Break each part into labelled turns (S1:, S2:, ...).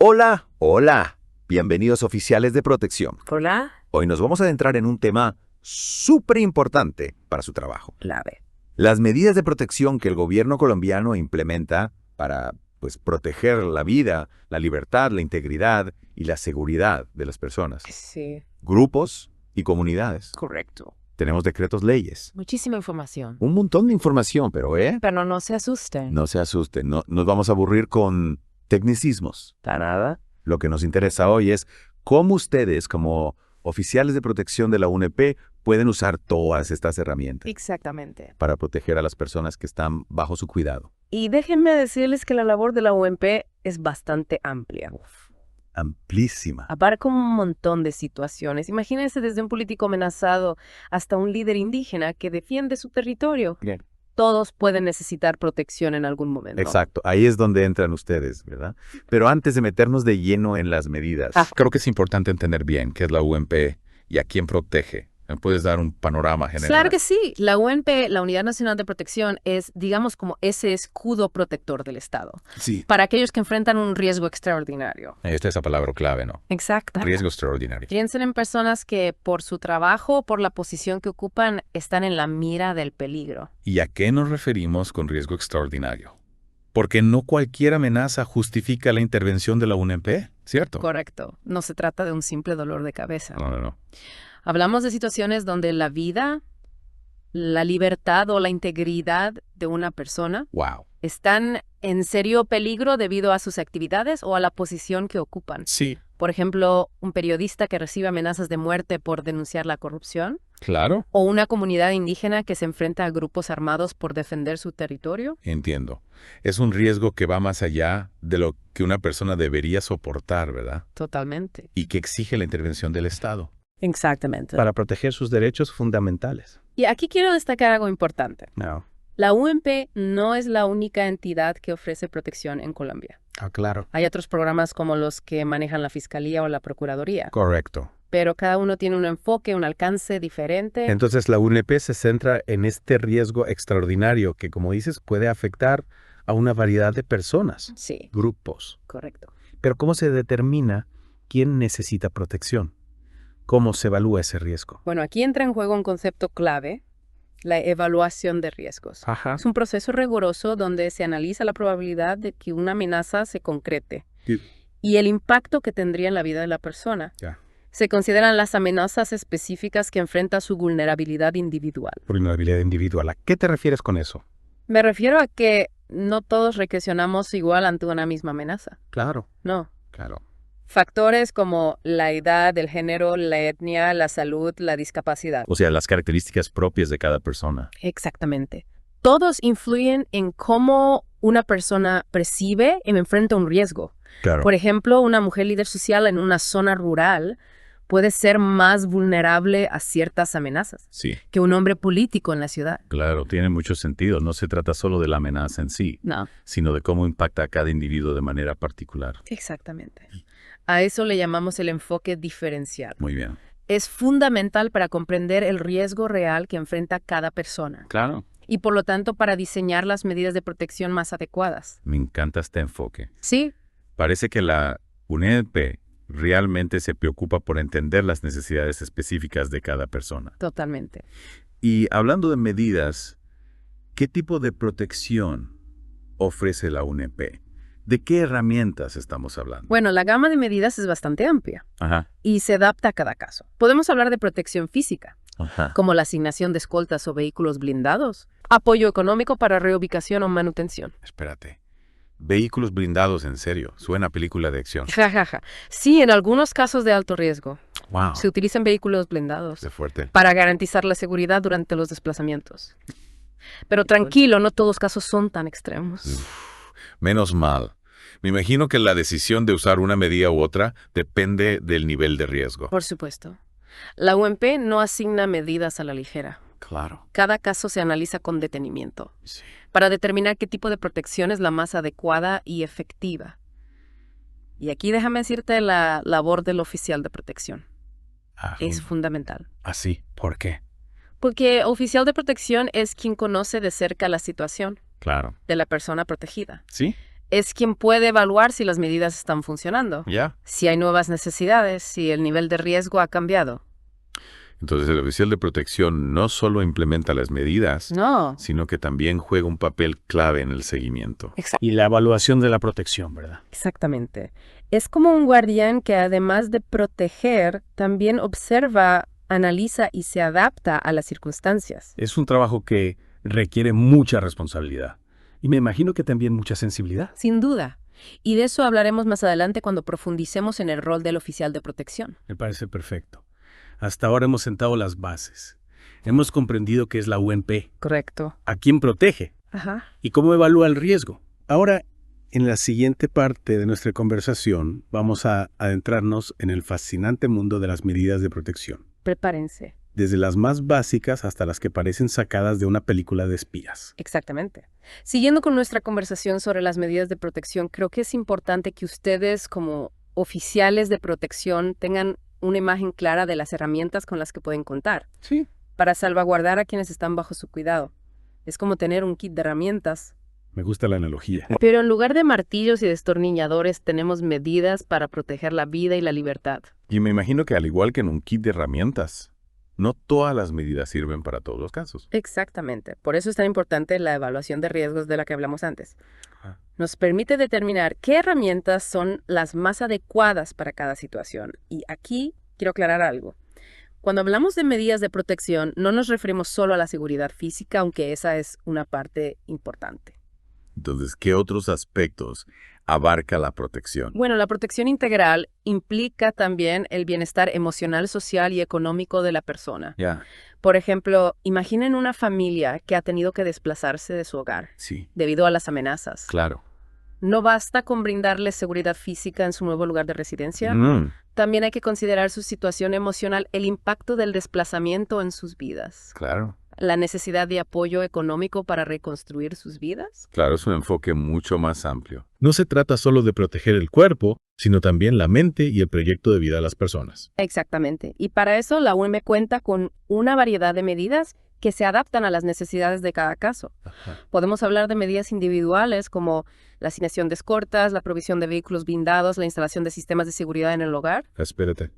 S1: Hola, hola. Bienvenidos oficiales de protección.
S2: Hola.
S1: Hoy nos vamos a adentrar en un tema súper importante para su trabajo.
S2: Clave.
S1: Las medidas de protección que el gobierno colombiano implementa para, proteger la vida, la libertad, la integridad y la seguridad de las personas,
S2: Sí,
S1: grupos y comunidades.
S2: correcto.
S1: Tenemos decretos, leyes,
S2: Muchísima información.
S1: un montón de información, pero
S2: Pero no se asusten.
S1: no se asusten, no nos vamos a aburrir con tecnicismos.
S2: ¿Para nada?
S1: Lo que nos interesa hoy es cómo ustedes, como oficiales de protección de la UNEP, pueden usar todas estas herramientas
S2: Exactamente.
S1: para proteger a las personas que están bajo su cuidado.
S2: Y déjenme decirles que la labor de la UNP es bastante amplia.
S1: Amplísima.
S2: Abarca un montón de situaciones. Imagínense desde un político amenazado hasta un líder indígena que defiende su territorio.
S1: Bien.
S2: Todos pueden necesitar protección en algún momento.
S1: Exacto, ahí es donde entran ustedes, ¿verdad? Pero antes de meternos de lleno en las medidas,
S3: Creo que es importante entender bien qué es la UNP y a quién protege. ¿Me puedes dar un panorama general?
S2: Claro que sí. La UNP, la Unidad Nacional de Protección, es, digamos, como ese escudo protector del Estado
S3: Sí.
S2: para aquellos que enfrentan un riesgo extraordinario.
S3: Esta es la palabra clave, ¿no?
S2: Exacto.
S3: Riesgo extraordinario.
S2: Piensen en personas que por su trabajo o por la posición que ocupan están en la mira del peligro.
S3: ¿Y a qué nos referimos con riesgo extraordinario? Porque no cualquier amenaza justifica la intervención de la UNP, ¿cierto?
S2: Correcto. No se trata de un simple dolor de cabeza.
S3: No.
S2: Hablamos de situaciones donde la vida, la libertad o la integridad de una persona
S3: Wow.
S2: están en serio peligro debido a sus actividades o a la posición que ocupan.
S3: Sí.
S2: Por ejemplo, un periodista que recibe amenazas de muerte por denunciar la corrupción,
S3: Claro.
S2: o una comunidad indígena que se enfrenta a grupos armados por defender su territorio.
S3: Entiendo. Es un riesgo que va más allá de lo que una persona debería soportar, ¿verdad?
S2: Totalmente.
S3: Y que exige la intervención del Estado.
S2: Exactamente.
S4: Para proteger sus derechos fundamentales.
S2: Y aquí quiero destacar algo importante.
S4: No.
S2: La UNP no es la única entidad que ofrece protección en Colombia.
S4: Claro.
S2: Hay otros programas como los que manejan la Fiscalía o la Procuraduría,
S3: Correcto.
S2: pero cada uno tiene un enfoque, un alcance diferente.
S4: Entonces la UNP se centra en este riesgo extraordinario que, como dices, puede afectar a una variedad de personas,
S2: Sí,
S4: grupos.
S2: correcto.
S4: Pero ¿cómo se determina quién necesita protección? ¿Cómo se evalúa ese riesgo?
S2: Bueno, aquí entra en juego un concepto clave, la evaluación de riesgos.
S4: Ajá.
S2: Es un proceso riguroso donde se analiza la probabilidad de que una amenaza se concrete
S4: Sí.
S2: y el impacto que tendría en la vida de la persona.
S4: Ya.
S2: Se consideran las amenazas específicas que enfrenta su vulnerabilidad individual.
S4: Vulnerabilidad individual. ¿A qué te refieres con eso?
S2: Me refiero a que no todos reaccionamos igual ante una misma amenaza.
S4: Claro.
S2: No.
S4: Claro.
S2: Factores como la edad, el género, la etnia, la salud, la discapacidad.
S1: o sea, las características propias de cada persona.
S2: Exactamente. Todos influyen en cómo una persona percibe y enfrenta un riesgo.
S1: Claro.
S2: Por ejemplo, una mujer líder social en una zona rural puede ser más vulnerable a ciertas amenazas
S1: Sí,
S2: que un hombre político en la ciudad.
S1: claro, tiene mucho sentido. No se trata solo de la amenaza en sí,
S2: No,
S1: sino de cómo impacta a cada individuo de manera particular.
S2: exactamente. A eso le llamamos el enfoque diferencial.
S1: Muy bien.
S2: Es fundamental para comprender el riesgo real que enfrenta cada persona
S1: Claro.
S2: y, por lo tanto, para diseñar las medidas de protección más adecuadas.
S1: Me encanta este enfoque.
S2: Sí,
S1: Parece que la UNEP realmente se preocupa por entender las necesidades específicas de cada persona.
S2: totalmente.
S1: Y hablando de medidas, ¿qué tipo de protección ofrece la UNEP? ¿De qué herramientas estamos hablando?
S2: Bueno, la gama de medidas es bastante amplia
S1: Ajá.
S2: y se adapta a cada caso. Podemos hablar de protección física,
S1: Ajá.
S2: como la asignación de escoltas o vehículos blindados, apoyo económico para reubicación o manutención.
S3: Espérate. Vehículos blindados, en serio. Suena a película de acción.
S2: Jajaja. Sí, en algunos casos de alto riesgo
S3: Wow.
S2: se utilizan vehículos blindados
S3: Qué fuerte.
S2: para garantizar la seguridad durante los desplazamientos. Pero tranquilo, no todos los casos son tan extremos.
S3: Menos mal. Me imagino que la decisión de usar una medida u otra depende del nivel de riesgo.
S2: Por supuesto. La UNP no asigna medidas a la ligera.
S3: Claro.
S2: Cada caso se analiza con detenimiento
S3: Sí.
S2: para determinar qué tipo de protección es la más adecuada y efectiva. Y aquí déjame decirte la labor del oficial de protección. Es fundamental.
S3: Así. ¿Por qué?
S2: Porque oficial de protección es quien conoce de cerca la situación
S1: Claro.
S2: de la persona protegida.
S3: ¿Sí?
S2: es quien puede evaluar si las medidas están funcionando,
S3: ¿Ya?
S2: si hay nuevas necesidades, si el nivel de riesgo ha cambiado.
S3: Entonces el oficial de protección no solo implementa las medidas,
S2: No.
S3: sino que también juega un papel clave en el seguimiento.
S5: Y la evaluación de la protección, ¿verdad?
S2: Exactamente. Es como un guardián que además de proteger, también observa, analiza y se adapta a las circunstancias.
S5: Es un trabajo que requiere mucha responsabilidad. Y me imagino que también mucha sensibilidad.
S2: Sin duda. Y de eso hablaremos más adelante cuando profundicemos en el rol del oficial de protección.
S5: Me parece perfecto. Hasta ahora hemos sentado las bases. Hemos comprendido qué es la UNP,
S2: Correcto.
S5: a quién protege
S2: Ajá.
S5: y cómo evalúa el riesgo.
S4: Ahora, en la siguiente parte de nuestra conversación, vamos a adentrarnos en el fascinante mundo de las medidas de protección,
S2: Prepárense.
S4: desde las más básicas hasta las que parecen sacadas de una película de espías.
S2: Exactamente. Siguiendo con nuestra conversación sobre las medidas de protección, creo que es importante que ustedes como oficiales de protección tengan una imagen clara de las herramientas con las que pueden contar
S4: Sí.
S2: para salvaguardar a quienes están bajo su cuidado. Es como tener un kit de herramientas.
S4: Me gusta la analogía.
S2: Pero en lugar de martillos y destornilladores, tenemos medidas para proteger la vida y la libertad.
S3: Y me imagino que al igual que en un kit de herramientas, no todas las medidas sirven para todos los casos.
S2: Exactamente. Por eso es tan importante la evaluación de riesgos de la que hablamos antes.
S3: Ajá.
S2: Nos permite determinar qué herramientas son las más adecuadas para cada situación. Y aquí quiero aclarar algo. Cuando hablamos de medidas de protección, no nos referimos solo a la seguridad física, aunque esa es una parte importante.
S3: Entonces, ¿qué otros aspectos abarca la protección?
S2: Bueno, la protección integral implica también el bienestar emocional, social y económico de la persona.
S3: Ya,
S2: Por ejemplo, imaginen una familia que ha tenido que desplazarse de su hogar
S3: sí,
S2: debido a las amenazas.
S3: claro.
S2: No basta con brindarles seguridad física en su nuevo lugar de residencia.
S3: Mm,
S2: También hay que considerar su situación emocional, el impacto del desplazamiento en sus vidas,
S3: claro.
S2: la necesidad de apoyo económico para reconstruir sus vidas.
S3: Claro, es un enfoque mucho más amplio.
S6: No se trata solo de proteger el cuerpo, sino también la mente y el proyecto de vida de las personas.
S2: Exactamente. Y para eso la UEM cuenta con una variedad de medidas que se adaptan a las necesidades de cada caso. Podemos hablar de medidas individuales como la asignación de escoltas, la provisión de vehículos blindados, la instalación de sistemas de seguridad en el hogar.
S6: Espérate.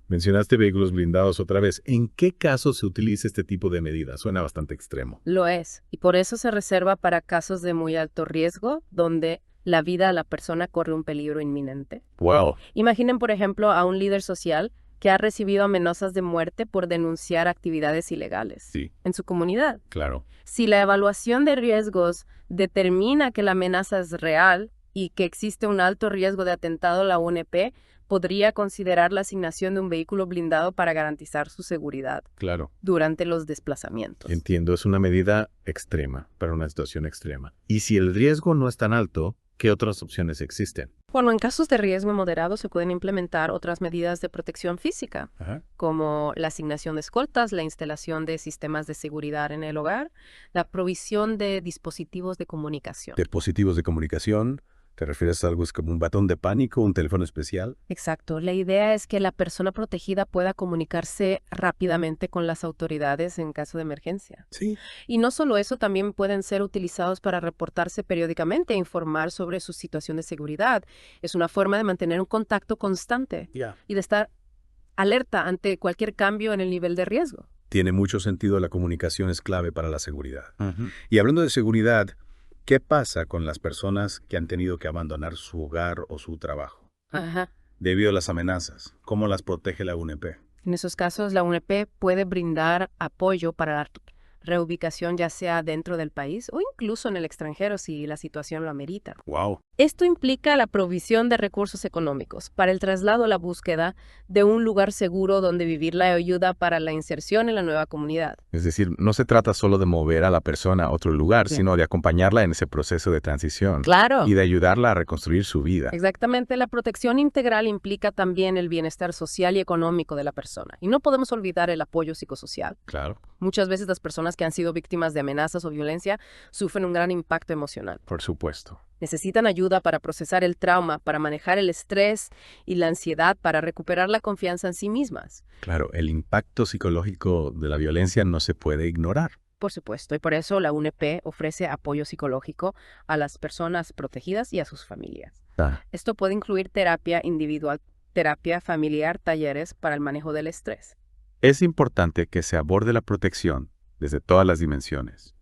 S6: Mencionaste vehículos blindados otra vez. ¿En qué caso se utiliza este tipo de medida? Suena bastante extremo.
S2: Lo es. Y por eso se reserva para casos de muy alto riesgo, donde la vida de la persona corre un peligro inminente.
S3: Wow.
S2: Imaginen, por ejemplo, a un líder social que ha recibido amenazas de muerte por denunciar actividades ilegales
S3: Sí,
S2: en su comunidad.
S3: claro.
S2: Si la evaluación de riesgos determina que la amenaza es real y que existe un alto riesgo de atentado a la UNP, podría considerar la asignación de un vehículo blindado para garantizar su seguridad
S6: Claro.
S2: durante los desplazamientos.
S6: Entiendo, es una medida extrema para una situación extrema. Y si el riesgo no es tan alto, ¿qué otras opciones existen?
S2: Bueno, en casos de riesgo moderado se pueden implementar otras medidas de protección física, como la asignación de escoltas, la instalación de sistemas de seguridad en el hogar, la provisión de dispositivos de comunicación.
S4: Dispositivos de comunicación, ¿te refieres a algo como un batón de pánico, un teléfono especial?
S2: Exacto. La idea es que la persona protegida pueda comunicarse rápidamente con las autoridades en caso de emergencia.
S4: Sí.
S2: Y no solo eso, también pueden ser utilizados para reportarse periódicamente e informar sobre su situación de seguridad. Es una forma de mantener un contacto constante y de estar alerta ante cualquier cambio en el nivel de riesgo.
S4: Tiene mucho sentido, la comunicación es clave para la seguridad. Y hablando de seguridad, ¿qué pasa con las personas que han tenido que abandonar su hogar o su trabajo
S2: Ajá.
S4: debido a las amenazas? ¿Cómo las protege la UNP?
S2: En esos casos, la UNP puede brindar apoyo para la reubicación, ya sea dentro del país o incluso en el extranjero si la situación lo amerita.
S4: ¡Wow!
S2: Esto implica la provisión de recursos económicos para el traslado a la búsqueda de un lugar seguro donde vivir, la ayuda para la inserción en la nueva comunidad.
S1: Es decir, no se trata solo de mover a la persona a otro lugar,
S2: Bien.
S1: sino de acompañarla en ese proceso de transición
S2: Claro.
S1: y de ayudarla a reconstruir su vida.
S2: Exactamente, la protección integral implica también el bienestar social y económico de la persona. Y no podemos olvidar el apoyo psicosocial.
S1: Claro,
S2: Muchas veces las personas que han sido víctimas de amenazas o violencia sufren un gran impacto emocional.
S1: por supuesto.
S2: Necesitan ayuda para procesar el trauma, para manejar el estrés y la ansiedad, para recuperar la confianza en sí mismas.
S1: Claro, el impacto psicológico de la violencia no se puede ignorar.
S2: Por supuesto, y por eso la UNEP ofrece apoyo psicológico a las personas protegidas y a sus familias. Esto puede incluir terapia individual, terapia familiar, talleres para el manejo del estrés.
S3: Es importante que se aborde la protección desde todas las dimensiones: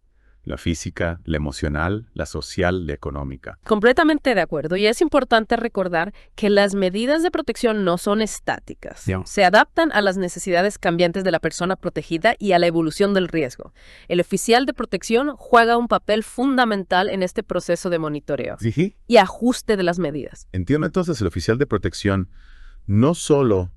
S3: la física, la emocional, la social, la económica.
S2: Completamente de acuerdo. Y es importante recordar que las medidas de protección no son estáticas. Se adaptan a las necesidades cambiantes de la persona protegida y a la evolución del riesgo. El oficial de protección juega un papel fundamental en este proceso de monitoreo
S3: ¿Sí?
S2: y ajuste de las medidas.
S3: Entiendo, entonces el oficial de protección no solo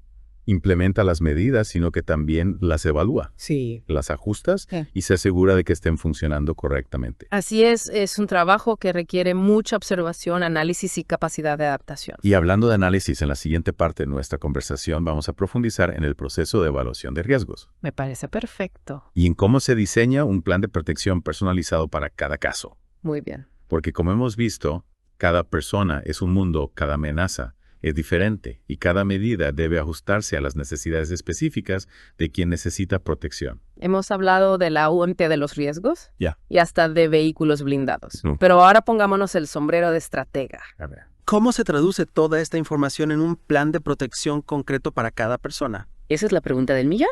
S3: implementa las medidas, sino que también las evalúa.
S7: Sí.
S3: Las ajustas
S7: Sí.
S3: y se asegura de que estén funcionando correctamente.
S2: Así es un trabajo que requiere mucha observación, análisis y capacidad de adaptación.
S3: Y hablando de análisis, en la siguiente parte de nuestra conversación vamos a profundizar en el proceso de evaluación de riesgos
S2: Me parece perfecto.
S3: y en cómo se diseña un plan de protección personalizado para cada caso.
S2: Muy bien.
S3: Porque como hemos visto, cada persona es un mundo, cada amenaza es diferente y cada medida debe ajustarse a las necesidades específicas de quien necesita protección.
S2: Hemos hablado de la UMT de los riesgos
S3: Ya.
S2: y hasta de vehículos blindados.
S3: Mm.
S2: Pero ahora pongámonos el sombrero de estratega.
S3: A ver.
S7: ¿Cómo se traduce toda esta información en un plan de protección concreto para cada persona?
S2: Esa es la pregunta del millón.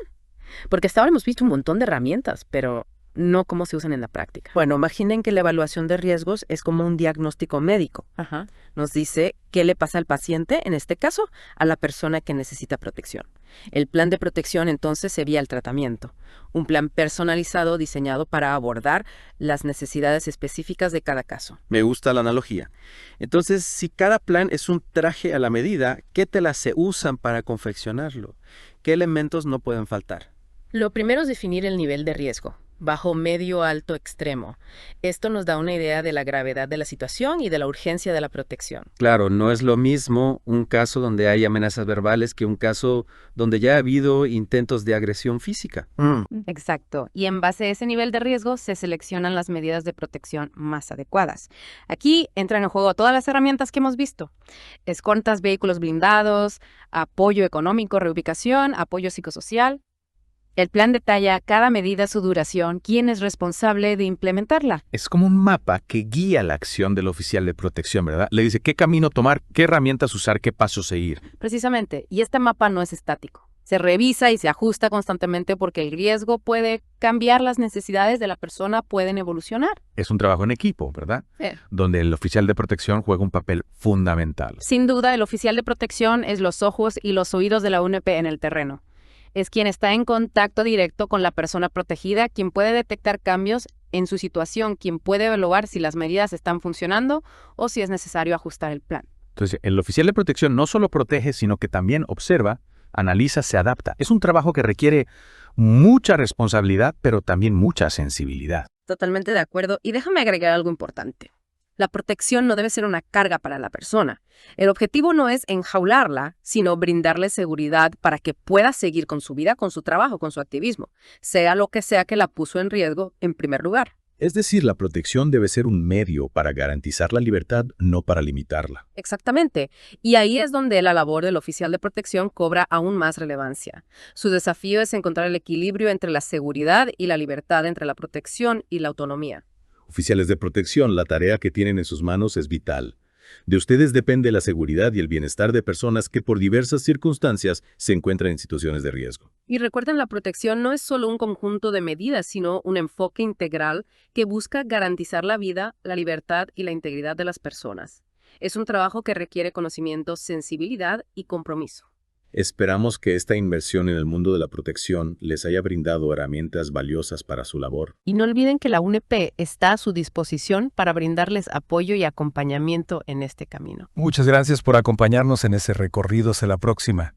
S2: Porque hasta ahora hemos visto un montón de herramientas, pero no cómo se usan en la práctica.
S7: Bueno, imaginen que la evaluación de riesgos es como un diagnóstico médico.
S2: Ajá.
S7: Nos dice qué le pasa al paciente, en este caso, a la persona que necesita protección. El plan de protección entonces sería el tratamiento, un plan personalizado diseñado para abordar las necesidades específicas de cada caso. Me gusta la analogía. Entonces, si cada plan es un traje a la medida, ¿qué telas se usan para confeccionarlo? ¿Qué elementos no pueden faltar?
S2: Lo primero es definir el nivel de riesgo. Bajo, medio, alto, extremo. Esto nos da una idea de la gravedad de la situación y de la urgencia de la protección.
S7: Claro, no es lo mismo un caso donde hay amenazas verbales que un caso donde ya ha habido intentos de agresión física.
S8: Exacto. Y en base a ese nivel de riesgo se seleccionan las medidas de protección más adecuadas. Aquí entran en juego todas las herramientas que hemos visto. Escoltas, vehículos blindados, apoyo económico, reubicación, apoyo psicosocial. El plan detalla cada medida, su duración, quién es responsable de implementarla.
S3: Es como un mapa que guía la acción del oficial de protección, ¿verdad? Le dice qué camino tomar, qué herramientas usar, qué pasos seguir.
S8: Precisamente. Y este mapa no es estático. Se revisa y se ajusta constantemente porque el riesgo puede cambiar, las necesidades de la persona pueden evolucionar.
S3: Es un trabajo en equipo, ¿verdad?
S8: Sí.
S3: Donde el oficial de protección juega un papel fundamental.
S8: Sin duda, el oficial de protección es los ojos y los oídos de la UNEP en el terreno. Es quien está en contacto directo con la persona protegida, quien puede detectar cambios en su situación, quien puede evaluar si las medidas están funcionando o si es necesario ajustar el plan.
S3: Entonces, el oficial de protección no solo protege, sino que también observa, analiza, se adapta. Es un trabajo que requiere mucha responsabilidad, pero también mucha sensibilidad.
S2: Totalmente de acuerdo. Y déjame agregar algo importante. La protección no debe ser una carga para la persona. El objetivo no es enjaularla, sino brindarle seguridad para que pueda seguir con su vida, con su trabajo, con su activismo, sea lo que sea que la puso en riesgo en primer lugar.
S4: Es decir, la protección debe ser un medio para garantizar la libertad, no para limitarla.
S2: Exactamente. Y ahí es donde la labor del oficial de protección cobra aún más relevancia. Su desafío es encontrar el equilibrio entre la seguridad y la libertad, entre la protección y la autonomía.
S4: Oficiales de protección, la tarea que tienen en sus manos es vital. De ustedes depende la seguridad y el bienestar de personas que por diversas circunstancias se encuentran en situaciones de riesgo.
S2: Y recuerden, la protección no es solo un conjunto de medidas, sino un enfoque integral que busca garantizar la vida, la libertad y la integridad de las personas. Es un trabajo que requiere conocimiento, sensibilidad y compromiso.
S4: Esperamos que esta inversión en el mundo de la protección les haya brindado herramientas valiosas para su labor.
S2: Y no olviden que la UNEP está a su disposición para brindarles apoyo y acompañamiento en este camino.
S9: Muchas gracias por acompañarnos en ese recorrido. Hasta la próxima.